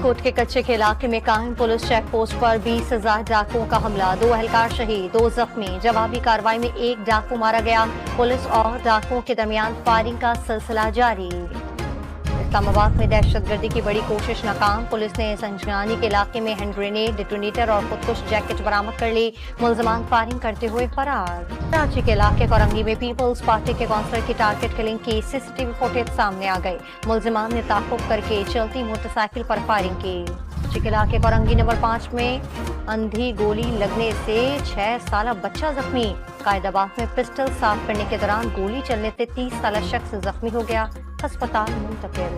Coat के कच्चे के इलाके में कायम पुलिस चेक पोस्ट पर 20,000 डाकुओं का हमला, 2 एहलकार शहीद, 2 जख्मी। जवाबी कार्रवाई में 1 डाकू मारा गया। पुलिस और डाकुओं के दरमियान फायरिंग का सिलसिला जारी। इस्लामाबाद में दहशतगर्दी की बड़ी कोशिश नाकाम, पुलिस ने संजनानी के इलाके में हैंड ग्रेनेड, डिटोनेटर और खुदकुश जैकेट बरामद कर ली। मुलजमान फायरिंग करते हुए फरार। कराची के इलाके कोरंगी में पीपल्स पार्टी के काउंसलर की टारगेट किलिंग की सीसीटीवी फुटेज सामने आ गई। मुलजमान ने ताक़ुब करके चलती मोटरसाइकिल पर फायरिंग की। कराची के इलाके कोरंगी नंबर 5 में अंधी गोली लगने से 6 साल बच्चा जख्मी। कायदाबाद में पिस्टल साफ करने के दौरान गोली चलने से 30 साल शख्स जख्मी हो गया, अस्पताल मुंतकिल।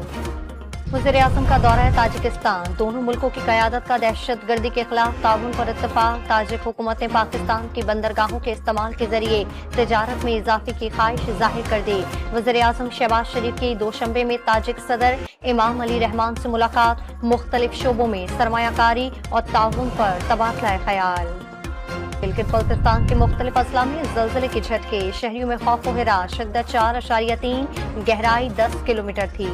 वज़ीर-ए-आज़म का दौरा है ताजिकिस्तान, दोनों मुल्कों की क़यादत का दहशतगर्दी के खिलाफ ताउन पर इत्तफाक। ताजिक हुकूमत ने पाकिस्तान की बंदरगाहों के इस्तेमाल के जरिए तिजारत में इजाफे की ख्वाहिश जाहिर कर दी। वज़ीर-ए-आज़म शहबाज शरीफ की दोशंबे में ताजिक सदर इमाम अली रहमान से मुलाकात, मुख्तलिफ शोबों में सरमायाकारी और ताउन पर तबादला ख्याल। गिलगित बल्तिस्तान के मुख्तलिफ अजला में ज़लज़ले के झटके, शहरियों में खौफ व हिरास, शिद्दत 4.3, गहराई 10 किलोमीटर थी।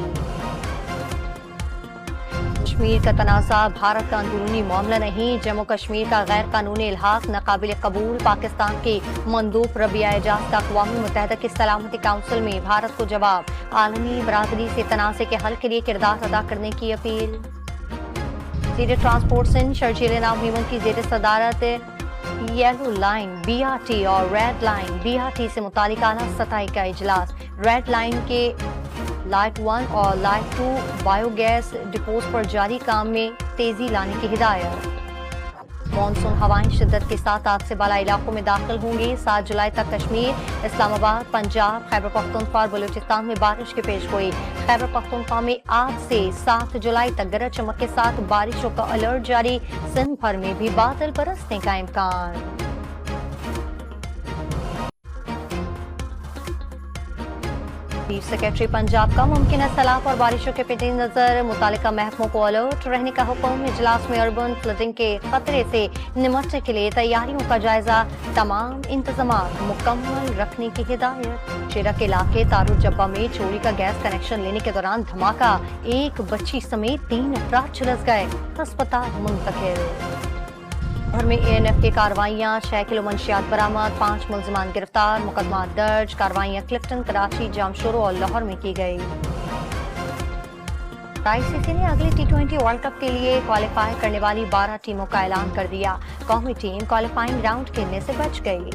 कश्मीर का तनाज़ा भारत का अंदरूनी मामला नहीं, जम्मू कश्मीर का गैर कानूनी इल्हाक नाकाबिल कबूल। पाकिस्तान के मंदूब रबिया एजाज का अक़वाम मुत्तहिदा की सलामती काउंसिल में भारत को जवाब, आलमी बरादरी से तनाज़े के हल के लिए किरदार अदा करने की अपील। वज़ीर ट्रांसपोर्ट सिंध शर्जील नाम मीमन की ज़ेर सदारत येलो लाइन BRT और रेड लाइन BRT से मुतालिक आला सतही का इजलास। रेड लाइन के लाइट 1 और लाइट 2 बायोगैस डिपोज पर जारी काम में तेजी लाने की हिदायत। मॉनसून हवाएं शिद्दत के साथ आज से बाला इलाकों में दाखिल होंगी। 7 जुलाई तक कश्मीर, इस्लामाबाद, पंजाब, खैबर पख्तूनख्वा और बलूचिस्तान में बारिश की पेशगोई। खैबर पख्तूनख्वा में आज से 7 जुलाई तक गरज चमक के साथ बारिशों का अलर्ट जारी। सिंध भर में भी बादल बरसने का इम्कान। चीफ सेक्रेटरी पंजाब का मुमकिन सैलाब और बारिशों के पेश नजर मुतालिका महकमों को अलर्ट रहने का हुक्म। इजलास में अर्बन फ्लडिंग के खतरे से निमटने के लिए तैयारियों का जायजा, तमाम इंतजामात मुकम्मल रखने की हिदायत। शेरा के इलाके तारुल जब्बा में चोरी का गैस कनेक्शन लेने के दौरान धमाका, 1 बच्ची समेत 3 अफराद झुलस गए, अस्पताल मुंतकिल। भर में ANF की कार्रवाइयां, 6 किलो मंशियात बरामद, 5 मुलजिमान गिरफ्तार, मुकदमा दर्ज। कार्रवाइयां क्लिफ्टन, कराची, जामशोरो और लाहौर में की गई। ICC ने अगली T20 वर्ल्ड कप के लिए क्वालिफाई करने वाली 12 टीमों का ऐलान कर दिया। कौमी टीम क्वालिफाइंग राउंड खेलने से बच गई।